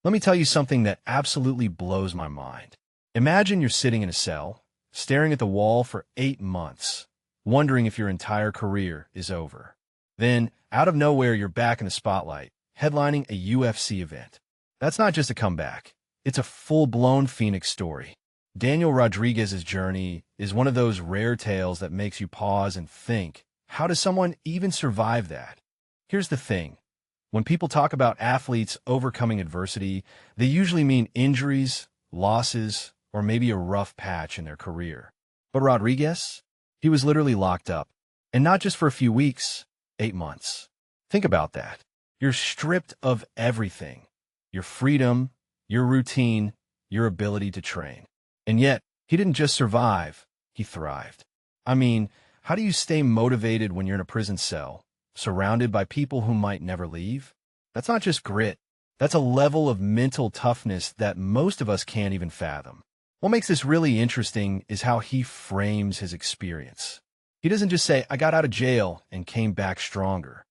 Let me tell you something that absolutely blows my mind. Imagine you're sitting in a cell, staring at the wall for 8 months, wondering if your entire career is over. Then, out of nowhere, you're back in the spotlight, headlining a UFC event. That's not just a comeback. It's a full-blown Phoenix story. Daniel Rodriguez's journey is one of those rare tales that makes you pause and think, how does someone even survive that? Here's the thing. When people talk about athletes overcoming adversity, they usually mean injuries, losses, or maybe a rough patch in their career. But Rodriguez? He was literally locked up. And not just for a few weeks, 8 months. Think about that. You're stripped of everything. Your freedom, your routine, your ability to train. And yet, he didn't just survive, he thrived. I mean, how do you stay motivated when you're in a prison cell, surrounded by people who might never leave? That's not just grit. That's a level of mental toughness that most of us can't even fathom. What makes this really interesting is how he frames his experience. He doesn't just say, I got out of jail and came back stronger.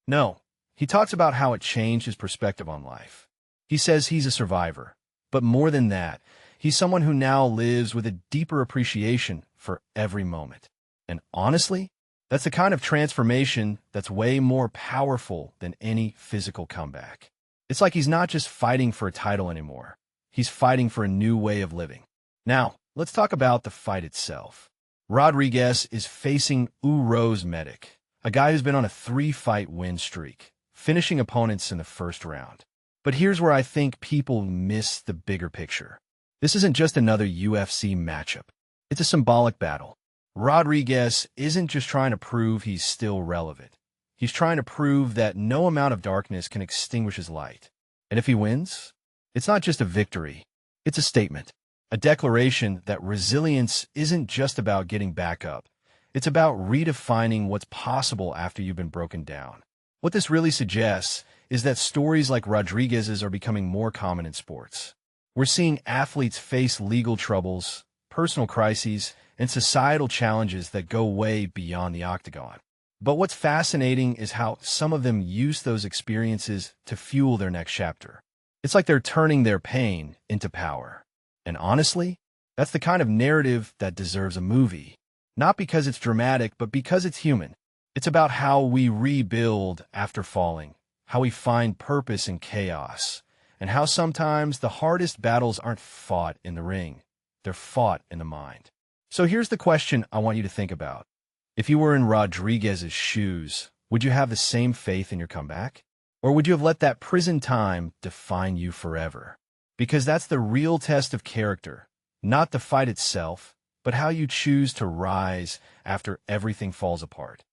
No, he talks about how it changed his perspective on life. He says he's a survivor, but more than that, he's someone who now lives with a deeper appreciation for every moment. And honestly, that's the kind of transformation that's way more powerful than any physical comeback. It's like he's not just fighting for a title anymore. He's fighting for a new way of living. Now, let's talk about the fight itself. Rodriguez is facing Uros Medic, a guy who's been on a 3-fight win streak, finishing opponents in the first round. But here's where I think people miss the bigger picture. This isn't just another UFC matchup. It's a symbolic battle. Rodriguez isn't just trying to prove he's still relevant. He's trying to prove that no amount of darkness can extinguish his light. And if he wins, it's not just a victory. It's a statement, a declaration that resilience isn't just about getting back up. It's about redefining what's possible after you've been broken down. What this really suggests is that stories like Rodriguez's are becoming more common in sports. We're seeing athletes face legal troubles, personal crises, and societal challenges that go way beyond the octagon. But what's fascinating is how some of them use those experiences to fuel their next chapter. It's like they're turning their pain into power. And honestly, that's the kind of narrative that deserves a movie. Not because it's dramatic, but because it's human. It's about how we rebuild after falling, how we find purpose in chaos, and how sometimes the hardest battles aren't fought in the ring. They're fought in the mind. So here's the question I want you to think about. If you were in Rodriguez's shoes, would you have the same faith in your comeback? Or would you have let that prison time define you forever? Because that's the real test of character, not the fight itself, but how you choose to rise after everything falls apart.